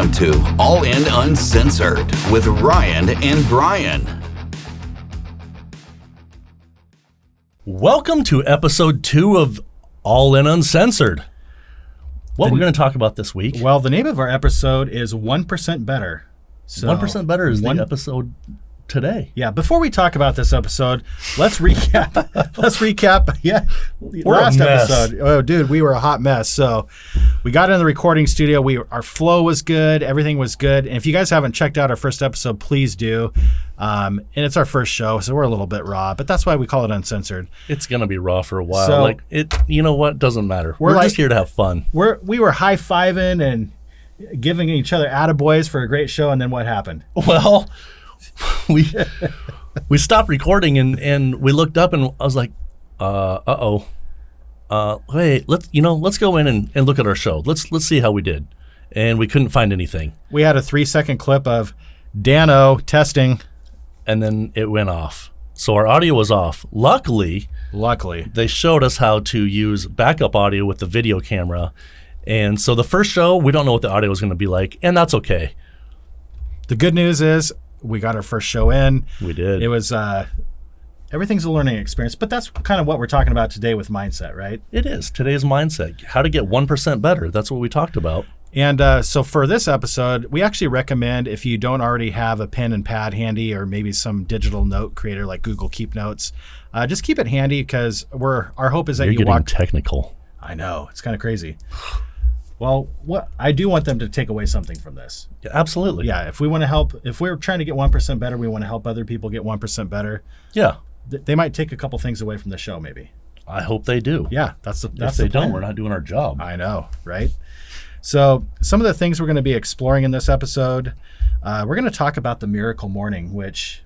Welcome to All In Uncensored with Ryan and Bryon. Welcome to episode 2 of All In Uncensored. What we're going to talk about this week? Well, the name of our episode is 1% Better. So 1% Better is the episode today. Yeah, before we talk about this episode, let's recap. Yeah, last episode. Oh, dude, we were a hot mess. So we got in the recording studio. Our flow was good. Everything was good. And if you guys haven't checked out our first episode, please do. And it's our first show, so we're a little bit raw, but that's why we call it uncensored. It's going to be raw for a while. So, you know what? Doesn't matter. We're just here to have fun. We were high-fiving and giving each other attaboys for a great show, and then what happened? Well, we stopped recording and we looked up and I was like, hey, let's go in and look at our show. Let's see how we did. And we couldn't find anything. We had a 3-second clip of Dano testing. And then it went off. So our audio was off. Luckily, they showed us how to use backup audio with the video camera. And so the first show, we don't know what the audio is going to be like, and that's okay. The good news is we got our first show in. We did. It was everything's a learning experience, but that's kind of what we're talking about today with mindset, right? It is. Today's mindset. How to get 1% better. That's what we talked about. And so for this episode, we actually recommend, if you don't already have a pen and pad handy or maybe some digital note creator like Google Keep Notes, just keep it handy because our hope is that You're getting technical. I know. It's kind of crazy. Well, I do want them to take away something from this. Yeah, absolutely. Yeah, if we want to help, if we're trying to get 1% better, we want to help other people get 1% better. Yeah. They might take a couple things away from the show maybe. I hope they do. Yeah, that's if they don't, we're not doing our job. I know, right? So some of the things we're going to be exploring in this episode, we're going to talk about the miracle morning, which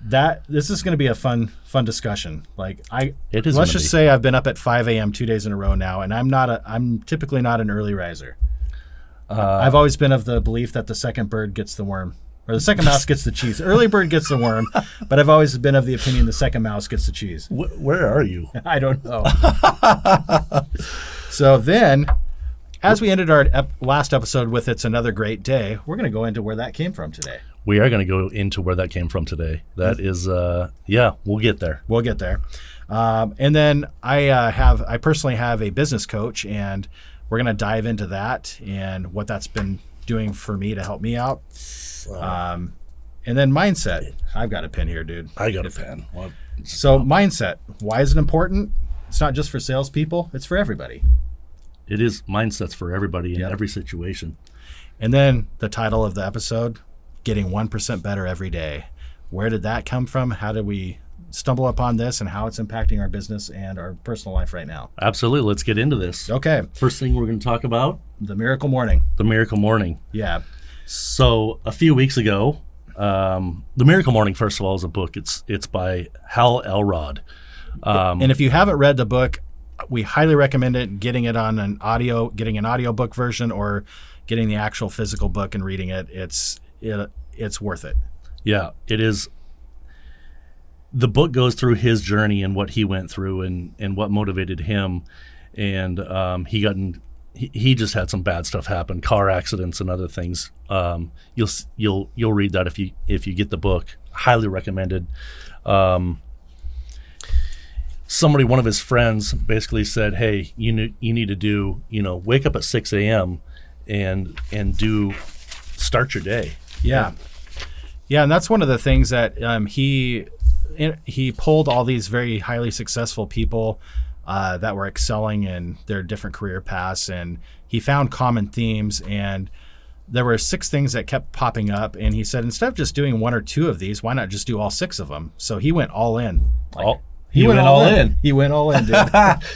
this is going to be a fun discussion. Let's just say I've been up at 5 a.m. 2 days in a row now, and I'm typically not an early riser. I've always been of the belief that the second bird gets the worm, or the second mouse gets the cheese. Early bird gets the worm, but I've always been of the opinion the second mouse gets the cheese. Where are you? I don't know. So then, as we ended our last episode with "It's Another Great Day," we're going to go into where that came from today. We are going to go into where that came from today. That is, we'll get there. We'll get there. And then I personally have a business coach, and we're going to dive into that and what that's been doing for me to help me out. And then mindset. I've got a pen here, dude. I got a pen. So mindset. Why is it important? It's not just for salespeople. It's for everybody. It is mindsets for everybody in every situation. And then the title of the episode, Getting 1% Better Every Day. Where did that come from? How did we stumble upon this and how it's impacting our business and our personal life right now? Absolutely. Let's get into this. Okay. First thing we're going to talk about. The miracle morning. The miracle morning. Yeah. So a few weeks ago, The Miracle Morning, first of all, is a book. It's by Hal Elrod. And if you haven't read the book, we highly recommend it, getting an audio book version or getting the actual physical book and reading it. It's worth it. Yeah, it is. The book goes through his journey and what he went through and what motivated him. And he just had some bad stuff happen, car accidents and other things. You'll read that if you get the book. Highly recommended. One of his friends basically said, hey, you need to wake up at 6 a.m. and start your day. Yeah. Yeah, and that's one of the things that he pulled all these very highly successful people that were excelling in their different career paths, and he found common themes, and there were 6 things that kept popping up, and he said, instead of just doing 1 or 2 of these, why not just do all 6 of them? So he went all in. He went all in. He went all in, dude.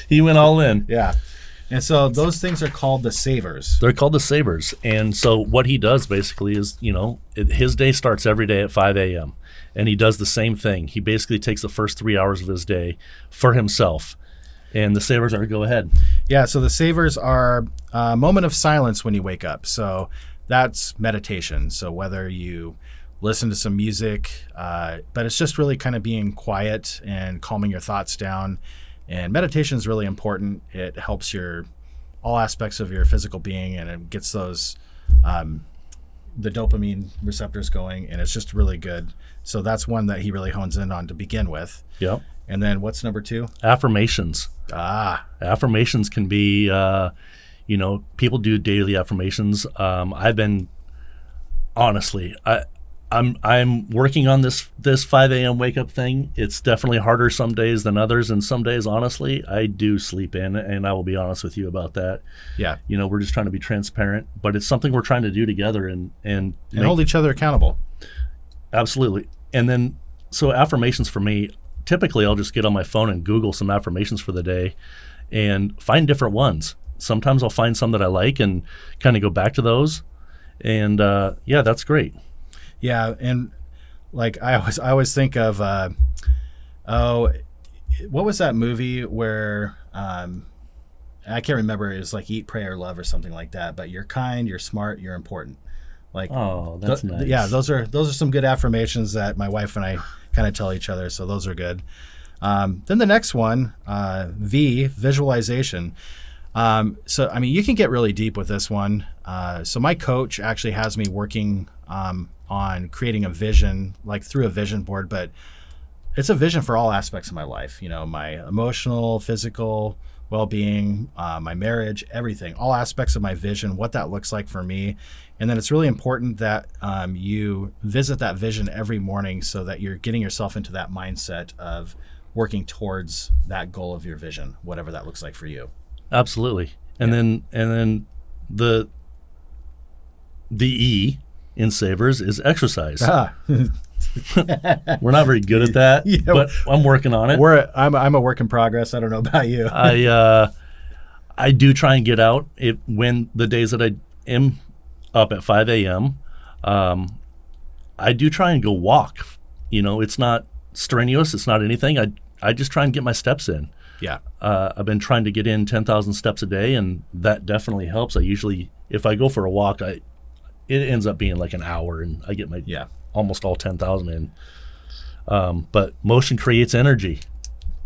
He went all in. Yeah. And so those things are called the savers. They're called the savers. And so what he does basically is, his day starts every day at 5 a.m. And he does the same thing. He basically takes the first 3 hours of his day for himself. And the savers are, go ahead. Yeah, so the savers are a moment of silence when you wake up. So that's meditation. So whether you listen to some music, but it's just really kind of being quiet and calming your thoughts down. And meditation is really important. It helps all aspects of your physical being, and it gets those the dopamine receptors going, and it's just really good. So that's one that he really hones in on to begin with. Yep. And then what's number 2? Affirmations. Affirmations can be, people do daily affirmations. I've been, honestly, I'm working on this 5 a.m. wake up thing. It's definitely harder some days than others, and some days, honestly, I do sleep in, and I will be honest with you about that. Yeah. We're just trying to be transparent, but it's something we're trying to do together and hold each other accountable. Absolutely. And then, so affirmations for me, typically I'll just get on my phone and Google some affirmations for the day and find different ones. Sometimes I'll find some that I like and kind of go back to those. And that's great. Yeah, and like I always think of what was that movie where I can't remember, it was like Eat, Pray, or Love or something like that, but you're kind, you're smart, you're important. Like, oh, that's nice. Yeah, those are some good affirmations that my wife and I kind of tell each other, so those are good. Then the next one, visualization. So I mean, you can get really deep with this one. So my coach actually has me working on creating a vision, like through a vision board, but it's a vision for all aspects of my life. My emotional, physical well-being, my marriage, everything, all aspects of my vision, what that looks like for me. And then it's really important that you visit that vision every morning so that you're getting yourself into that mindset of working towards that goal of your vision, whatever that looks like for you. Absolutely. And then the E in Savers is exercise. We're not very good at that, but I'm working on it. I'm a work in progress. I don't know about you. I do try and get out when the days that I am up at 5 a.m. I do try and go walk. It's not strenuous. It's not anything. I just try and get my steps in. Yeah. I've been trying to get in 10,000 steps a day, and that definitely helps. I usually, if I go for a walk, it ends up being like an hour, and I get my almost all 10,000 in. But motion creates energy.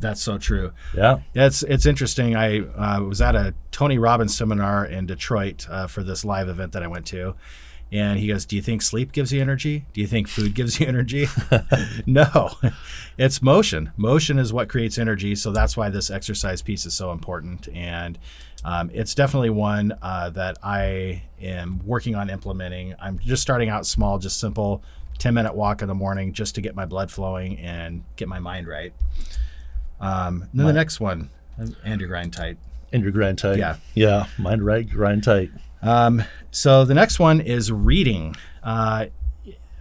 That's so true. Yeah. It's interesting. I was at a Tony Robbins seminar in Detroit for this live event that I went to. And he goes, do you think sleep gives you energy? Do you think food gives you energy? No, it's motion. Motion is what creates energy. So that's why this exercise piece is so important. And it's definitely one that I am working on implementing. I'm just starting out small, just simple 10-minute walk in the morning just to get my blood flowing and get my mind right. Then the next one, and your grind tight. And your grind tight. Yeah. Yeah. Mind right, grind tight. So the next one is reading.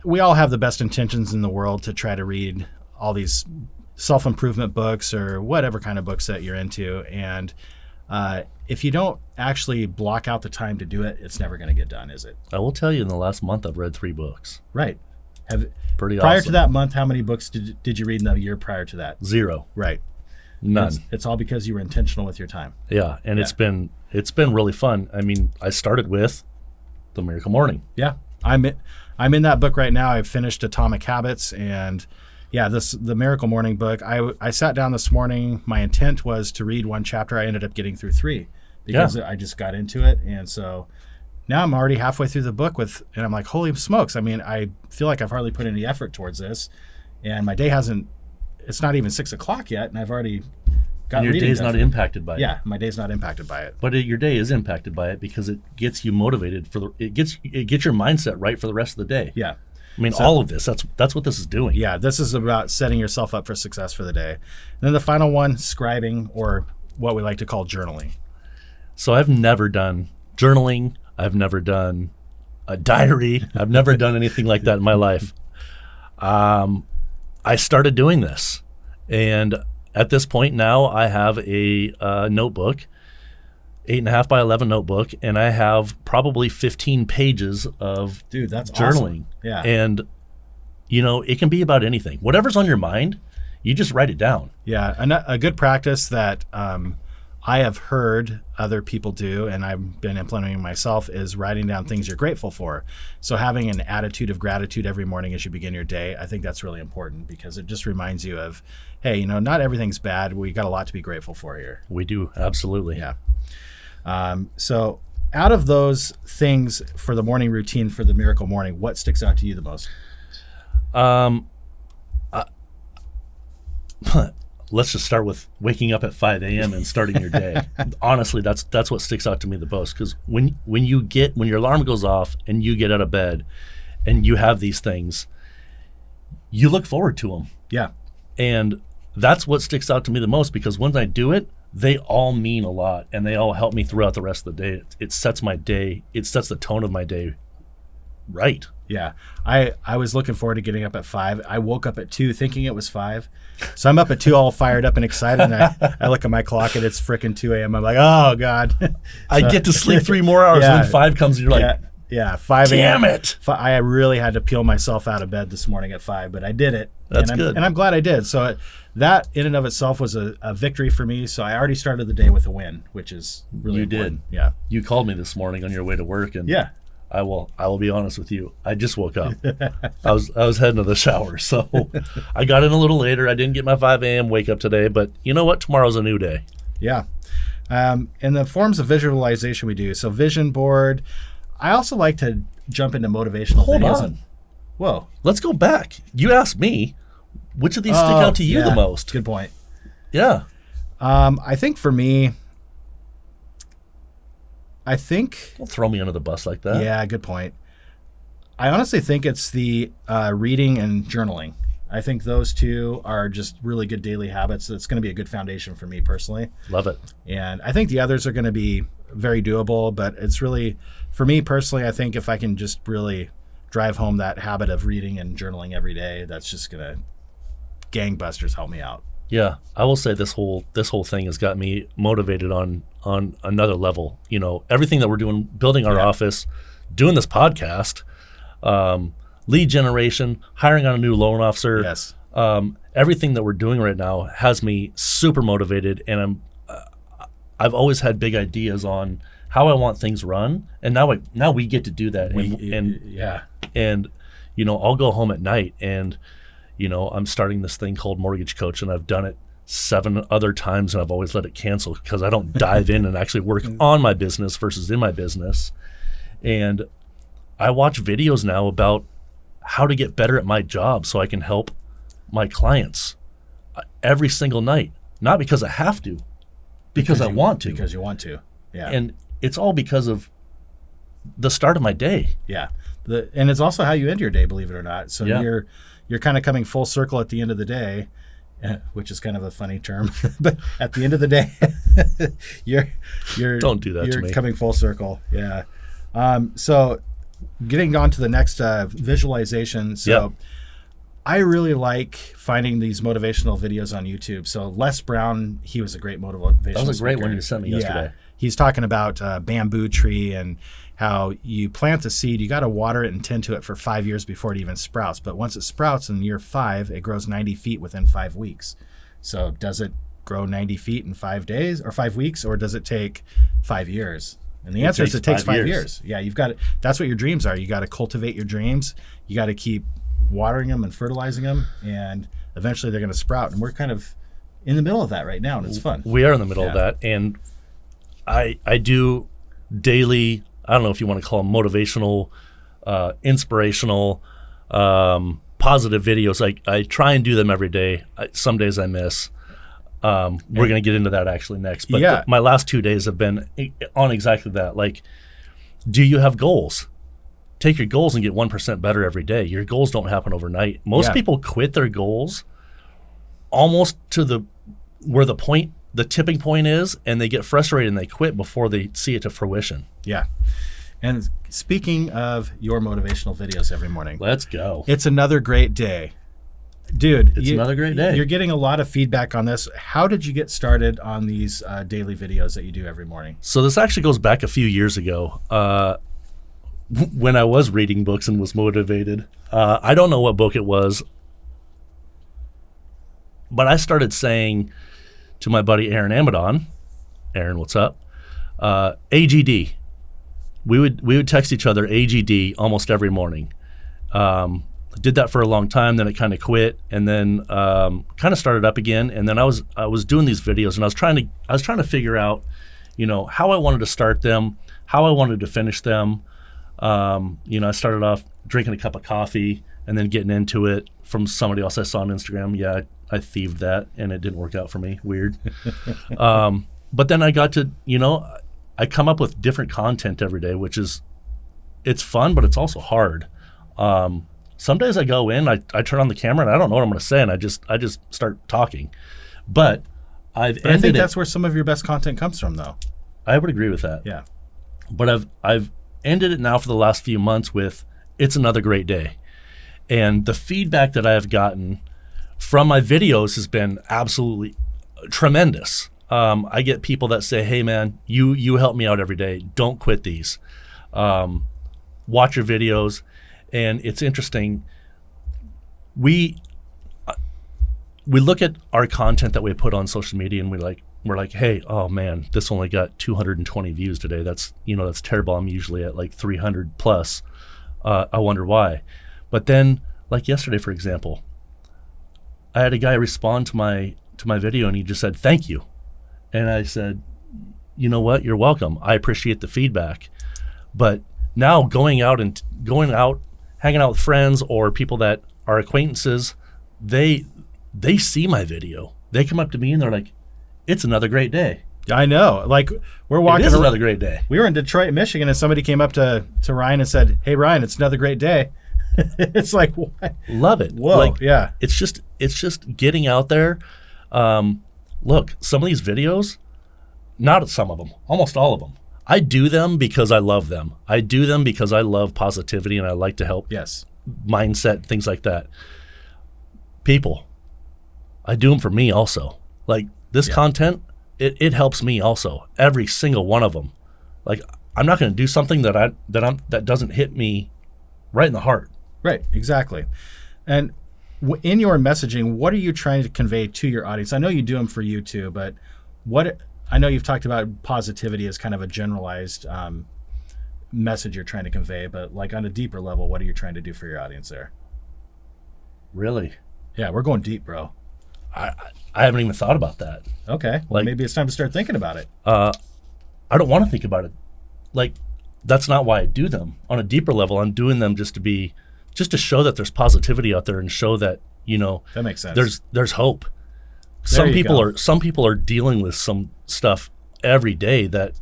We all have the best intentions in the world to try to read all these self-improvement books or whatever kind of books that you're into. And if you don't actually block out the time to do it, it's never going to get done, is it? I will tell you, in the last month, I've read 3 books. Right. Pretty prior awesome. to that month, how many books did you read in the year prior to that? 0. Right. None. It's all because you were intentional with your time. Yeah, and it's been really fun. I mean, I started with The Miracle Morning. Yeah, I'm in that book right now. I've finished Atomic Habits, and the Miracle Morning book. I sat down this morning. My intent was to read 1 chapter. I ended up getting through 3 because I just got into it, and so now I'm already halfway through the book and I'm like, holy smokes! I mean, I feel like I've hardly put any effort towards this, and my day hasn't. It's not even 6 o'clock yet, and I've already got. And your day's not impacted by it. Yeah, my day's not impacted by it. But your day is impacted by it because it gets you motivated it gets your mindset right for the rest of the day. Yeah, I mean, all of this. That's what this is doing. Yeah, this is about setting yourself up for success for the day. And then the final one, scribing, or what we like to call journaling. So I've never done journaling. I've never done a diary. I've never done anything like that in my life. I started doing this, and at this point now I have a notebook, 8.5 by 11 notebook, and I have probably 15 pages of that's journaling. Awesome. Yeah, and it can be about anything. Whatever's on your mind, you just write it down. Yeah, and a good practice that I have heard other people do, and I've been implementing myself, is writing down things you're grateful for. So having an attitude of gratitude every morning as you begin your day, I think that's really important because it just reminds you of, hey, not everything's bad. We got a lot to be grateful for here. We do, absolutely. Yeah. So out of those things for the morning routine for the Miracle Morning, what sticks out to you the most? Let's just start with waking up at 5 a.m. and starting your day. Honestly, that's what sticks out to me the most, because when your alarm goes off and you get out of bed and you have these things, you look forward to them. Yeah. And that's what sticks out to me the most, because when I do it, they all mean a lot and they all help me throughout the rest of the day. It sets my day. It sets the tone of my day right. Yeah. I was looking forward to getting up at 5. I woke up at 2 thinking it was 5. So I'm up at 2 all fired up and excited, and I look at my clock and it's frickin' 2 a.m. I'm like, oh, God. So, I get to sleep 3 more hours. Yeah. When 5 comes and you're like, yeah, 5 a.m. Damn it. I really had to peel myself out of bed this morning at 5, but I did it. That's good. And I'm glad I did. So that in and of itself was a victory for me. So I already started the day with a win, which is really important. Yeah. You called me this morning on your way to work, and yeah. I will be honest with you. I just woke up. I was heading to the shower, so I got in a little later. I didn't get my 5 a.m. wake up today, but you know what? Tomorrow's a new day. Yeah. And the forms of visualization we do. So vision board. I also like to jump into motivational videos. Hold on. Whoa. Let's go back. You asked me, which of these stick out to you the most? Good point. Yeah. I think for me, Don't throw me under the bus like that. Yeah, good point. I honestly think it's the reading and journaling. I think those two are just really good daily habits. It's going to be a good foundation for me personally. Love it. And I think the others are going to be very doable, but it's really, for me personally, I think if I can just really drive home that habit of reading and journaling every day, that's just going to gangbusters help me out. Yeah, I will say this whole thing has got me motivated on another level. You know, everything that we're doing, building our office, doing this podcast, lead generation, hiring on a new loan officer. Yes. Everything that we're doing right now has me super motivated, and I've always had big ideas on how I want things run, and now we get to do that. And you know, I'll go home at night and, you know, I'm starting this thing called Mortgage Coach, and I've done it 7 other times, and I've always let it cancel because I don't dive in and actually work on my business versus in my business. And I watch videos now about how to get better at my job so I can help my clients every single night. Not because I have to, because I want to. Because you want to, yeah. And it's all because of the start of my day. Yeah. And it's also how you end your day, believe it or not. So you're kind of coming full circle at the end of the day, which is kind of a funny term, but at the end of the day, you're don't do that to me. You're coming full circle. Yeah. So getting on to the next visualization. So I really like finding these motivational videos on YouTube. So Les Brown, he was a great motivational That was a great speaker. one you sent me yesterday. He's talking about bamboo tree and how you plant a seed, you got to water it and tend to it for 5 years before it even sprouts. But once it sprouts in year 5, it grows 90 feet within 5 weeks. So does it grow 90 feet in 5 days or 5 weeks, or does it take 5 years? And the answer is it takes 5 years. Yeah, you've got to, that's what your dreams are. You got to cultivate your dreams. You got to keep watering them and fertilizing them, and eventually they're going to sprout. And we're kind of in the middle of that right now, and it's fun. We are in the middle of that, and I do daily, I don't know if you want to call them motivational, inspirational, positive videos. I try and do them every day. Some days I miss. We're going to get into that actually next. But my last 2 days have been on exactly that. Like, do you have goals? Take your goals and get 1% better every day. Your goals don't happen overnight. Most people quit their goals almost to where the tipping point is, and they get frustrated and they quit before they see it to fruition. Yeah. And speaking of your motivational videos every morning, let's go. It's another great day. Dude, it's another great day. You're getting a lot of feedback on this. How did you get started on these daily videos that you do every morning? So this actually goes back a few years ago when I was reading books and was motivated. I don't know what book it was, but I started saying to my buddy Aaron Amadon, Aaron, what's up? AGD. We would text each other AGD almost every morning. Did that for a long time, then it kind of quit, and then kind of started up again. And then I was doing these videos, and I was trying to figure out, you know, how I wanted to start them, how I wanted to finish them. I started off drinking a cup of coffee and then getting into it from somebody else I saw on Instagram. Yeah, I thieved that, and it didn't work out for me. Weird. But then I got to, I come up with different content every day, which is, it's fun, but it's also hard. Some days I go in, I turn on the camera, and I don't know what I'm going to say, and I just start talking. But I think that's where some of your best content comes from, though. I would agree with that. Yeah. But I've ended it now for the last few months with, it's another great day. And the feedback that I have gotten from my videos has been absolutely tremendous. I get people that say, hey, man, you help me out every day. Don't quit these. Watch your videos. And it's interesting. We look at our content that we put on social media, and we're like, hey, oh man, this only got 220 views today. That's terrible. I'm usually at like 300 plus. I wonder why. But then, like yesterday, for example, I had a guy respond to my video, and he just said, thank you. And I said, you know what? You're welcome. I appreciate the feedback. But now going out, hanging out with friends or people that are acquaintances, they see my video. They come up to me and they're like, it's another great day. I know. Like, we're walking. It is another great day. We were in Detroit, Michigan, and somebody came up to Ryan and said, hey, Ryan, it's another great day. It's like, what? Love it. Whoa, like, yeah. It's just getting out there. Look, some of these videos, not some of them, almost all of them, I do them because I love them. I do them because I love positivity and I like to help mindset, things like that. People, I do them for me also. Like this content, it helps me also. Every single one of them. Like I'm not going to do something that doesn't hit me right in the heart. Right, exactly. And in your messaging, what are you trying to convey to your audience? I know you do them for you too, but I know you've talked about positivity as kind of a generalized message you're trying to convey, but like on a deeper level, what are you trying to do for your audience there? Really? Yeah, we're going deep, bro. I haven't even thought about that. Okay, well, maybe it's time to start thinking about it. I don't want to think about it. Like, that's not why I do them. On a deeper level, I'm doing them just to show that there's positivity out there and show that, that makes sense. There's hope. Some people are dealing with some stuff every day that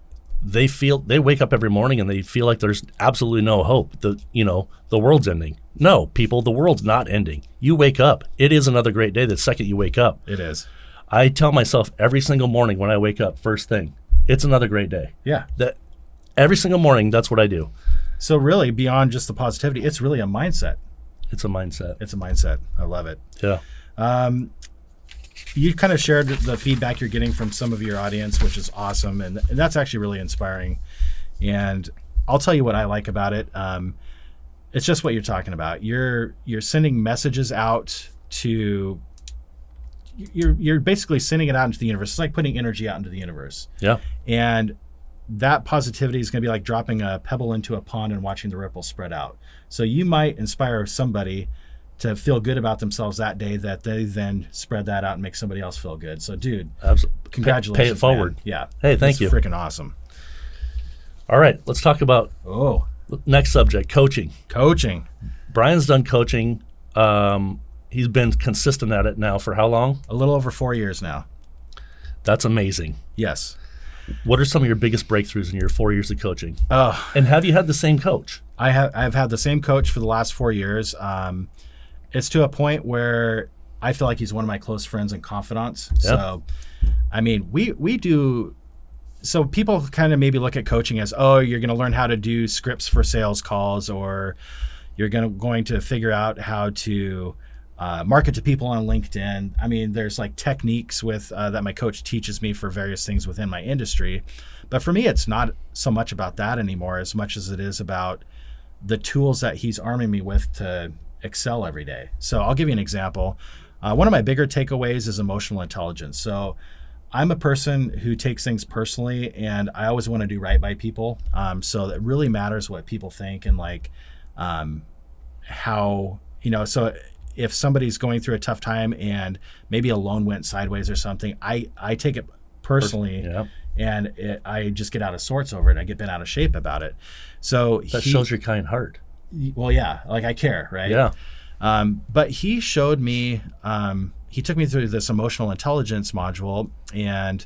they wake up every morning and they feel like there's absolutely no hope. The world's ending. No, people, the world's not ending. You wake up. It is another great day the second you wake up. It is. I tell myself every single morning when I wake up, first thing, it's another great day. Yeah. That every single morning, that's what I do. So really, beyond just the positivity, it's really a mindset. It's a mindset. It's a mindset. I love it. Yeah. You kind of shared the feedback you're getting from some of your audience, which is awesome, and that's actually really inspiring. And I'll tell you what I like about it. It's just what you're talking about. You're sending messages out to. You're basically sending it out into the universe. It's like putting energy out into the universe. Yeah. And that positivity is going to be like dropping a pebble into a pond and watching the ripples spread out. So you might inspire somebody to feel good about themselves that day, that they then spread that out and make somebody else feel good. So, dude, absolutely, congratulations. Pay it forward. Man. Yeah. Hey, thank you. Freaking awesome. All right, let's talk about next subject, coaching. Coaching. Bryon's done coaching. He's been consistent at it now for how long? A little over 4 years now. That's amazing. Yes. What are some of your biggest breakthroughs in your 4 years of coaching? Oh. And have you had the same coach? I've had the same coach for the last 4 years. It's to a point where I feel like he's one of my close friends and confidants. Yep. So, I mean, we do. So people kind of maybe look at coaching as, oh, you're going to learn how to do scripts for sales calls, or you're going to figure out how to market to people on LinkedIn. I mean, there's like techniques with that my coach teaches me for various things within my industry. But for me, it's not so much about that anymore as much as it is about the tools that he's arming me with to excel every day. So I'll give you an example. One of my bigger takeaways is emotional intelligence. So I'm a person who takes things personally, and I always want to do right by people. So it really matters what people think, and like how, so if somebody's going through a tough time and maybe a loan went sideways or something, I take it personally. Yeah. and I just get out of sorts over it. I get bent out of shape about it. So That shows your kind heart. well, yeah, like I care, right? Yeah. But he showed me, he took me through this emotional intelligence module, and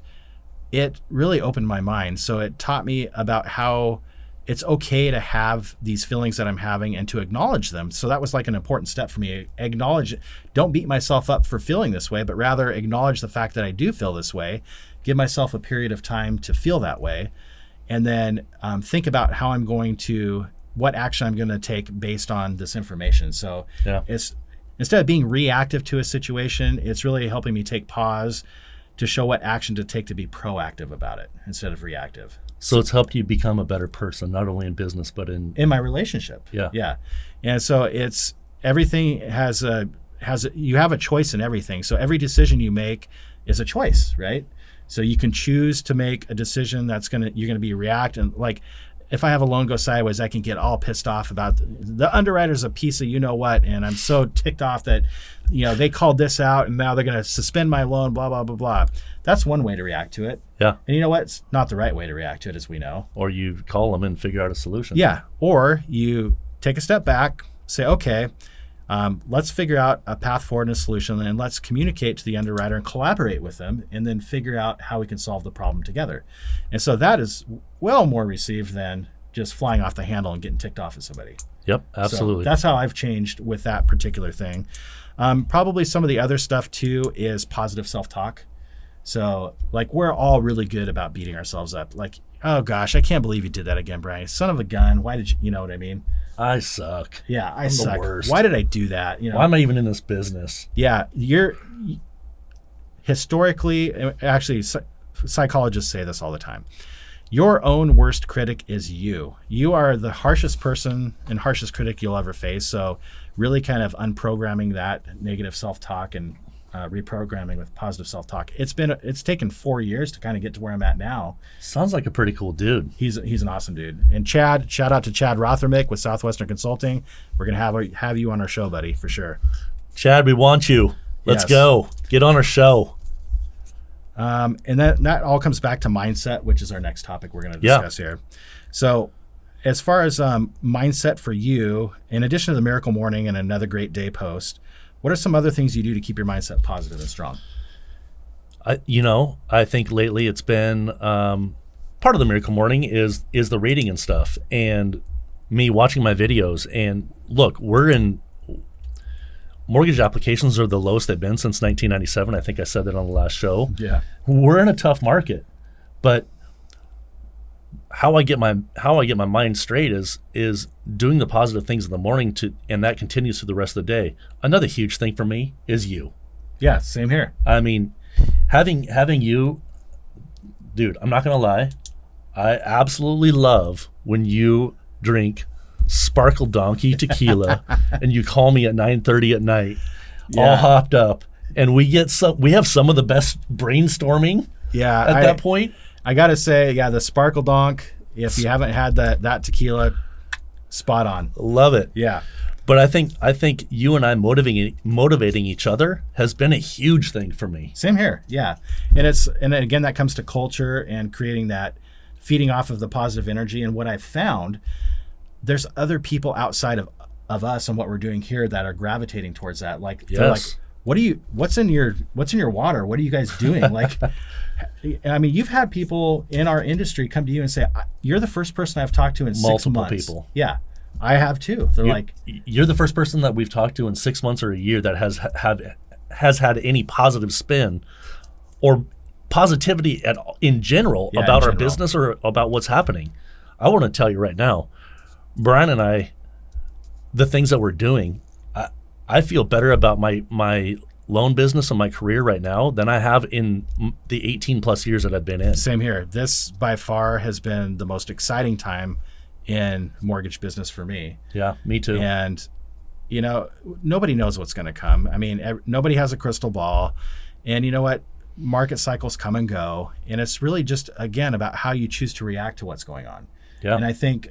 it really opened my mind. So it taught me about how it's okay to have these feelings that I'm having and to acknowledge them. So that was like an important step for me. Acknowledge, don't beat myself up for feeling this way, but rather acknowledge the fact that I do feel this way, give myself a period of time to feel that way, and then think about how I'm going to, what action I'm going to take based on this information. So it's, instead of being reactive to a situation, it's really helping me take pause to show what action to take to be proactive about it instead of reactive. So it's helped you become a better person, not only in business, but in my relationship. Yeah. Yeah. And so it's, everything you have a choice in everything. So every decision you make is a choice, right? So you can choose to make a decision that's you're going to be react. And like, if I have a loan go sideways, I can get all pissed off about the underwriter's a piece of you know what, and I'm so ticked off that, they called this out and now they're going to suspend my loan, blah, blah, blah, blah. That's one way to react to it. Yeah. And you know what? It's not the right way to react to it, as we know. Or you call them and figure out a solution. Yeah. Or you take a step back, say, okay, let's figure out a path forward and a solution, and let's communicate to the underwriter and collaborate with them, and then figure out how we can solve the problem together. And so that is well more received than just flying off the handle and getting ticked off at somebody. Yep, absolutely. So that's how I've changed with that particular thing. Probably some of the other stuff too is positive self-talk. So like, we're all really good about beating ourselves up. Like, oh gosh, I can't believe you did that again, Bryon. Son of a gun. Why did you know what I mean? I suck. Yeah, I'm suck. the worst. Why did I do that? Why am I even in this business? Yeah, historically, actually, psychologists say this all the time. Your own worst critic is you. You are the harshest person and harshest critic you'll ever face. So really kind of unprogramming that negative self-talk and reprogramming with positive self-talk. It's taken 4 years to kind of get to where I'm at now. Sounds like a pretty cool dude. He's an awesome dude. And Chad, shout out to Chad Rothermick with Southwestern Consulting. We're gonna have you on our show, buddy, for sure. Chad, we want you. Let's go. Get on our show. And that all comes back to mindset, which is our next topic we're going to discuss here. So as far as mindset for you, in addition to the Miracle Morning and Another Great Day post, what are some other things you do to keep your mindset positive and strong? I think lately it's been part of the Miracle Morning is the reading and stuff, and me watching my videos. And look, we're in mortgage applications are the lowest they've been since 1997. I think I said that on the last show. Yeah, we're in a tough market, but how I get my mind straight is doing the positive things in the morning and that continues through the rest of the day. Another huge thing for me is you. Yeah, same here. I mean, having you, dude, I'm not gonna lie, I absolutely love when you drink Sparkle Donkey tequila and you call me at 9:30 at night, all hopped up, and we have some of the best brainstorming. Yeah, at that point. I gotta say, the Sparkle Donk. If you haven't had that tequila, spot on. Love it. Yeah. But I think you and I motivating each other has been a huge thing for me. Same here. Yeah. And again, that comes to culture and creating that, feeding off of the positive energy. And what I've found, there's other people outside of us and what we're doing here that are gravitating towards that. Like, they're like, what's in your water? What are you guys doing? Like, I mean, you've had people in our industry come to you and say, you're the first person I've talked to in 6 months. Multiple people. Yeah, I have too. They're you're the first person that we've talked to in 6 months or a year that has had any positive spin or positivity in general about our business or about what's happening. I want to tell you right now, Bryon and I, the things that we're doing, I feel better about my loan business and my career right now than I have in the 18 plus years that I've been in. Same here. This by far has been the most exciting time in mortgage business for me. Yeah, me too. And, nobody knows what's going to come. I mean, nobody has a crystal ball. And you know what? Market cycles come and go. And it's really just, again, about how you choose to react to what's going on. Yeah. And I think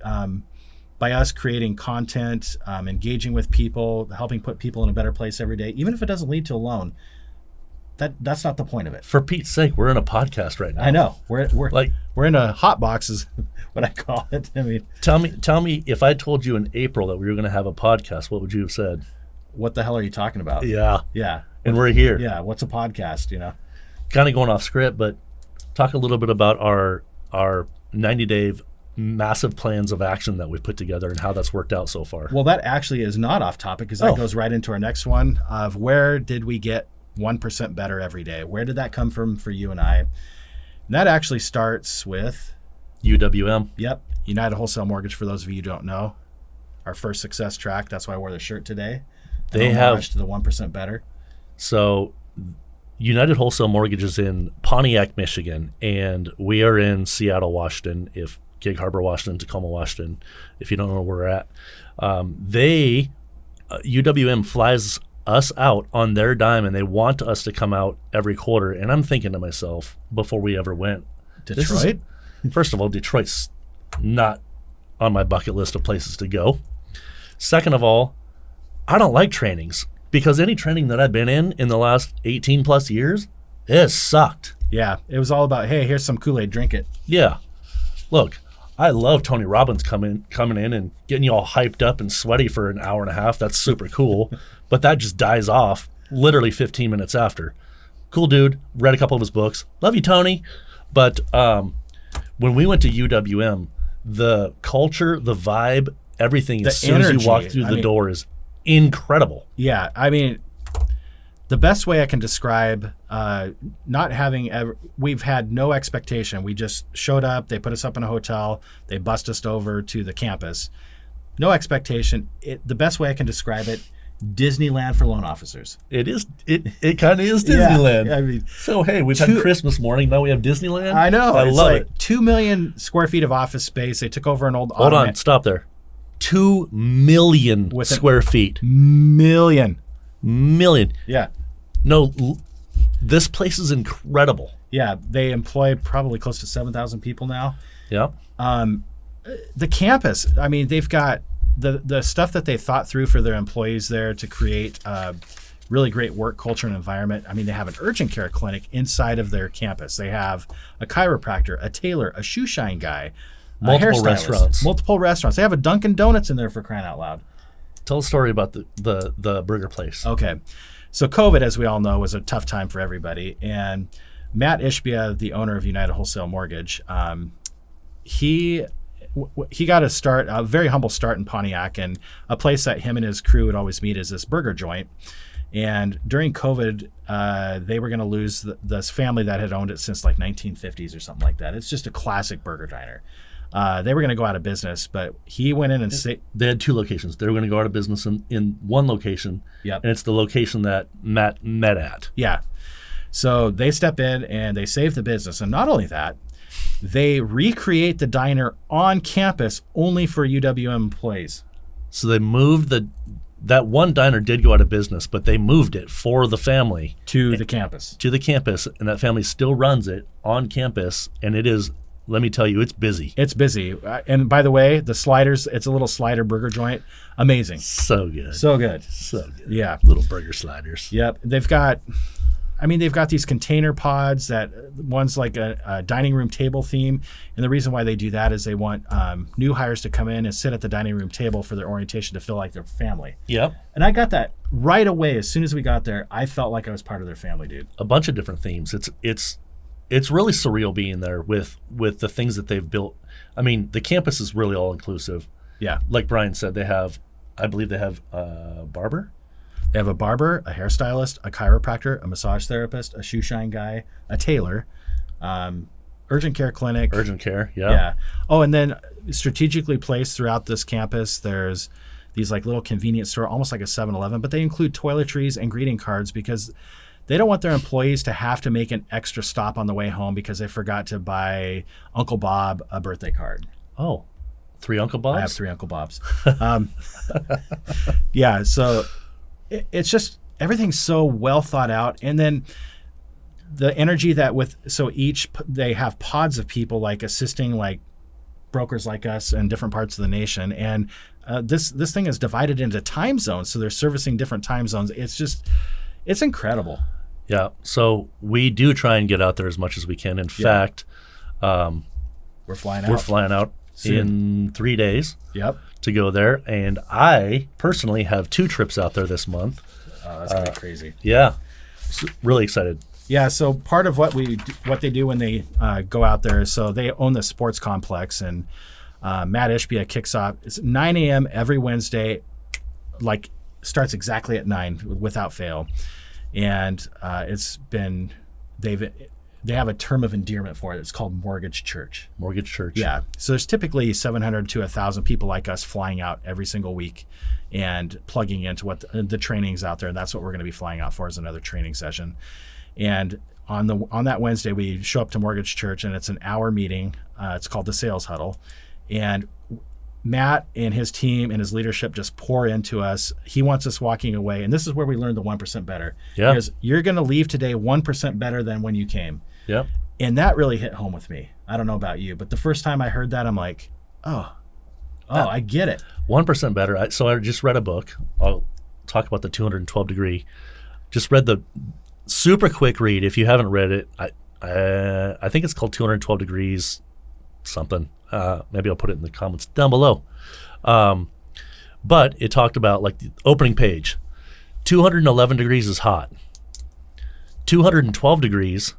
by us creating content, engaging with people, helping put people in a better place every day, even if it doesn't lead to a loan, that's not the point of it. For Pete's sake, we're in a podcast right now. I know. We're Like, we're in a hot box is what I call it. I mean, tell me if I told you in April that we were going to have a podcast, what would you have said? what the hell are you talking about? Yeah. Yeah. And we're here. Yeah. What's a podcast? Kind of going off script, but talk a little bit about our 90-day massive plans of action that we've put together and how that's worked out so far. Well, that actually is not off topic because that goes right into our next one of where did we get 1% better every day? Where did that come from for you and I? And that actually starts with UWM. Yep. United Wholesale Mortgage, for those of you who don't know. Our first success track. That's why I wore the shirt today. They have to the 1% better. So United Wholesale Mortgage is in Pontiac, Michigan, and we are in Seattle, Washington, Gig Harbor, Washington, Tacoma, Washington, if you don't know where we're at. UWM flies us out on their dime, and they want us to come out every quarter. And I'm thinking to myself, before we ever went, Detroit? First of all, Detroit's not on my bucket list of places to go. Second of all, I don't like trainings because any training that I've been in the last 18 plus years, it sucked. Yeah. It was all about, hey, here's some Kool-Aid, drink it. Yeah. Look, I love Tony Robbins coming in and getting you all hyped up and sweaty for an hour and a half. That's super cool. But that just dies off literally 15 minutes after. Cool dude. Read a couple of his books. Love you, Tony. But when we went to UWM, the culture, the vibe, everything, as soon as you walk through the door is incredible. Yeah. I mean, the best way I can describe not having ever, we've had no expectation. We just showed up. They put us up in a hotel. They bussed us over to the campus. No expectation. The best way I can describe it, Disneyland for loan officers. It is. It kind of is Disneyland. Yeah, I mean, so hey, we've had Christmas morning. Now we have Disneyland. I know. I love it. 2 million square feet of office space. They took over an old. Hold on. Stop there. 2 million square feet. Million. Yeah. No, this place is incredible. Yeah, they employ probably close to 7,000 people now. Yeah. The campus, I mean, they've got the stuff that they thought through for their employees there to create really great work culture and environment. I mean, they have an urgent care clinic inside of their campus. They have a chiropractor, a tailor, a shoe shine guy, multiple restaurants. They have a Dunkin' Donuts in there, for crying out loud. Tell a story about the burger place. Okay. So COVID, as we all know, was a tough time for everybody. And Matt Ishbia, the owner of United Wholesale Mortgage, he got a very humble start in Pontiac, and a place that him and his crew would always meet is this burger joint. And during COVID, they were going to lose this family that had owned it since like 1950s or something like that. It's just a classic burger diner. They were going to go out of business, but he went in and they had 2 locations. They were going to go out of business in one location, and it's the location that Matt met at. Yeah. So they step in and they save the business. And not only that, they recreate the diner on campus only for UWM employees. So they moved that one diner did go out of business, but they moved it for the family. To the campus. To the campus, and that family still runs it on campus, and it is, let me tell you, it's busy. It's busy. And by the way, the sliders, it's a little slider burger joint. Amazing. So good. So good. So good. Yeah. Little burger sliders. Yep. They've got these container pods that one's like a dining room table theme. And the reason why they do that is they want new hires to come in and sit at the dining room table for their orientation to feel like their family. Yep. And I got that right away. As soon as we got there, I felt like I was part of their family, dude. A bunch of different themes. It's really surreal being there with the things that they've built. I mean, the campus is really all inclusive. Yeah. Like Bryon said, I believe they have a barber. They have a barber, a hairstylist, a chiropractor, a massage therapist, a shoe shine guy, a tailor, urgent care clinic. Urgent care, yeah. Yeah. Oh, and then strategically placed throughout this campus, there's these like little convenience store, almost like a 7-Eleven, but they include toiletries and greeting cards because they don't want their employees to have to make an extra stop on the way home because they forgot to buy Uncle Bob a birthday card. Oh, 3 Uncle Bobs? I have 3 Uncle Bobs. Yeah, so it's just everything's so well thought out. And then the energy that they have pods of people like assisting like brokers like us in different parts of the nation. And this thing is divided into time zones. So they're servicing different time zones. It's incredible. Yeah. So we do try and get out there as much as we can. In fact, we're flying out. We're flying out in 3 days. Yep. To go there, and I personally have 2 trips out there this month. That's gonna be crazy. Yeah, so really excited. Yeah, so part of what they do when they go out there is, so they own the sports complex, and Matt Ishbia kicks off. It's 9 a.m. every Wednesday, like starts exactly at 9 without fail, and they have a term of endearment for it. It's called Mortgage Church. Mortgage Church. Yeah. So there's typically 700 to 1,000 people like us flying out every single week and plugging into what the training's out there. And that's what we're going to be flying out for, is another training session. And on that Wednesday, we show up to Mortgage Church, and it's an hour meeting. It's called the Sales Huddle. And Matt and his team and his leadership just pour into us. He wants us walking away. And this is where we learned the 1% better. Yeah. Because you're going to leave today 1% better than when you came. Yep. And that really hit home with me. I don't know about you, but the first time I heard that, I'm like, I get it. 1% better. So I just read a book. I'll talk about the 212 degree. Just read the super quick read. If you haven't read it, I think it's called 212 degrees something. Maybe I'll put it in the comments down below. But it talked about, like, the opening page. 211 degrees is hot. 212 degrees,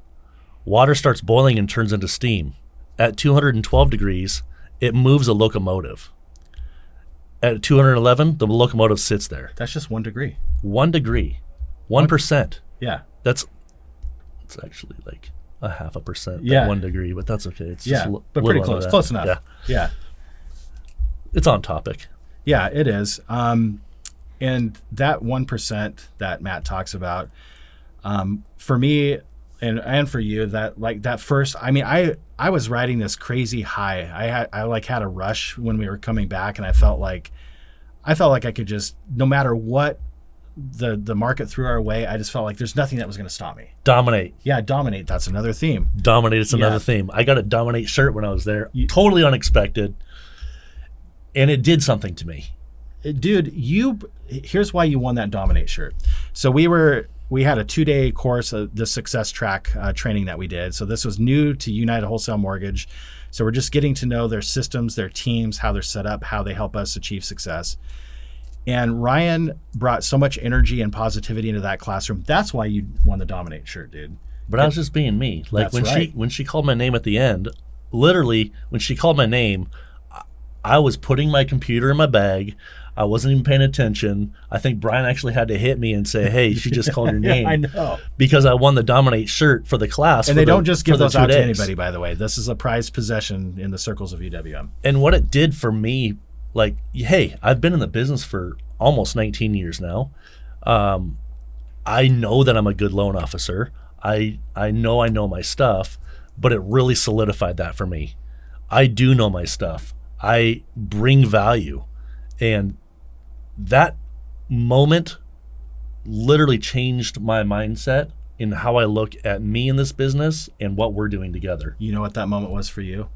water starts boiling and turns into steam. At 212 degrees, it moves a locomotive. At 211, the locomotive sits there. That's just 1 degree. 1 degree. 1%. Yeah. It's actually like a 0.5%. Yeah. 1 degree, but that's okay. It's Yeah, just but pretty close. Close enough. Yeah. Yeah. It's on topic. Yeah, it is. And that 1% that Matt talks about, for me and for you, that, like, that first, I mean, I was riding this crazy high. I had a rush when we were coming back, and I felt like I could just, no matter what the market threw our way, I just felt like there's nothing that was going to stop me. Dominate. Yeah, dominate. That's another theme. Dominate is another theme. I got a Dominate shirt when I was there. Totally unexpected. And it did something to me. Dude, here's why you won that Dominate shirt. So we had a 2-day course of the success track training that we did. So this was new to United Wholesale Mortgage. So we're just getting to know their systems, their teams, how they're set up, how they help us achieve success. And Ryan brought so much energy and positivity into that classroom. That's why you won the Dominate shirt, dude. But I was just being me. Like, when she called my name at the end, literally when she called my name, I was putting my computer in my bag. I wasn't even paying attention. I think Bryon actually had to hit me and say, "Hey, she just called your name." I know. Because I won the Dominate shirt for the class. And they don't just give those out to anybody, by the way. This is a prized possession in the circles of UWM. And what it did for me, like, hey, I've been in the business for almost 19 years now. I know that I'm a good loan officer. I know my stuff, but it really solidified that for me. I do know my stuff. I bring value. And that moment literally changed my mindset in how I look at me in this business and what we're doing together. You know what that moment was for you?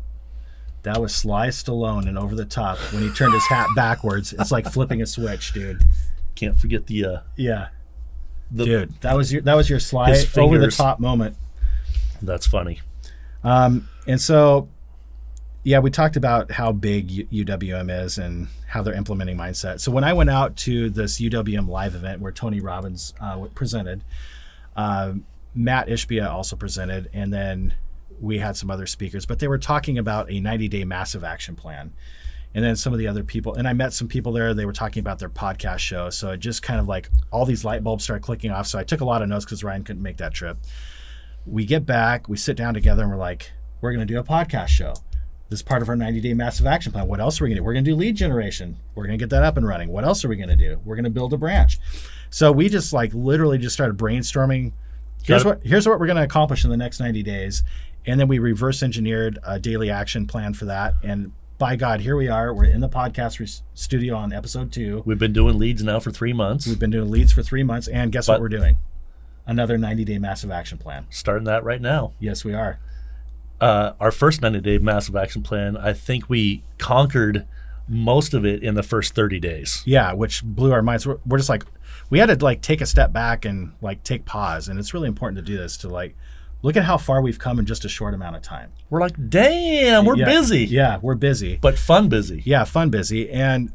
That was Sly Stallone and Over the Top when he turned his hat backwards. It's like flipping a switch, dude. Can't forget the dude, that was your Sly Over the Top moment. That's funny. And so, yeah, we talked about how big UWM is and how they're implementing mindset. So when I went out to this UWM live event where Tony Robbins presented, Matt Ishbia also presented, and then we had some other speakers, but they were talking about a 90-day massive action plan. And then some of the other people, and I met some people there, they were talking about their podcast show. So it just kind of like all these light bulbs started clicking off. So I took a lot of notes because Ryan couldn't make that trip. We get back, we sit down together, and we're like, we're going to do a podcast show. This is part of our 90-day massive action plan. What else are we going to do? We're going to do lead generation. We're going to get that up and running. What else are we going to do? We're going to build a branch. So we just like literally just started brainstorming. Here's what we're going to accomplish in the next 90 days. And then we reverse engineered a daily action plan for that. And by God, here we are. We're in the podcast studio on episode 2. We've been doing leads now for 3 months. We've been doing leads for 3 months. And guess what we're doing? Another 90-day massive action plan. Starting that right now. Yes, we are. Our first 90-day massive action plan, I think we conquered most of it in the first 30 days. Yeah, which blew our minds. We're just like, we had to like take a step back and like take pause. And it's really important to do this, to like look at how far we've come in just a short amount of time. We're like, damn, we're busy. Yeah, we're busy. But fun busy. Yeah, fun busy. And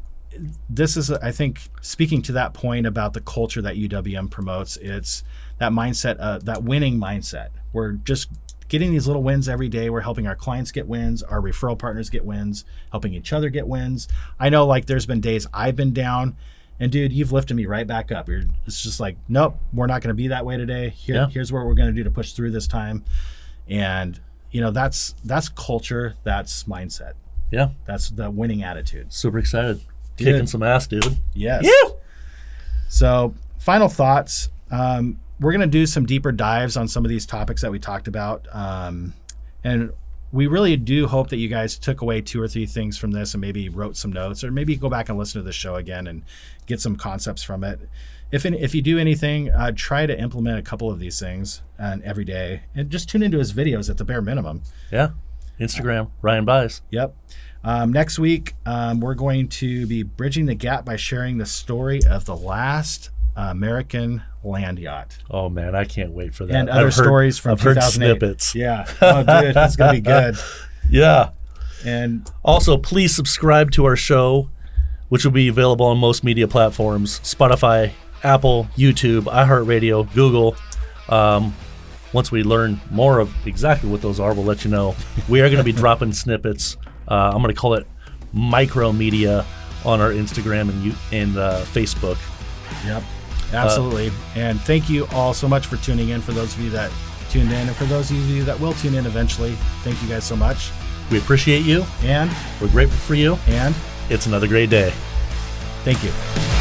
this is, I think, speaking to that point about the culture that UWM promotes, it's that mindset, that winning mindset. We're just getting these little wins every day. We're helping our clients get wins, our referral partners get wins, helping each other get wins. I know, like, there's been days I've been down, and dude, you've lifted me right back up. It's just like, nope, we're not going to be that way today. Here's what we're going to do to push through this time. And that's culture, that's mindset. Yeah, that's the winning attitude. Super excited. Kicking some ass, dude. Yes. Yeah. So, final thoughts. We're going to do some deeper dives on some of these topics that we talked about. And we really do hope that you guys took away 2 or 3 things from this and maybe wrote some notes, or maybe go back and listen to the show again and get some concepts from it. If you do anything, try to implement a couple of these things every day, and just tune into his videos at the bare minimum. Yeah. Instagram, Ryan Buys. Yep. Next week, we're going to be bridging the gap by sharing the story of the last American land yacht. Oh man, I can't wait for that. And other stories from 2008. I've heard snippets. Yeah. Oh, dude, it's gonna be good. Yeah. And also, please subscribe to our show, which will be available on most media platforms: Spotify, Apple, YouTube, iHeartRadio, Google. Once we learn more of exactly what those are, we'll let you know. We are going to be dropping snippets. I'm going to call it micro media on our Instagram and Facebook. Yep, absolutely. And thank you all so much for tuning in. For those of you that tuned in, and for those of you that will tune in eventually, thank you guys so much. We appreciate you. And we're grateful for you. And it's another great day. Thank you.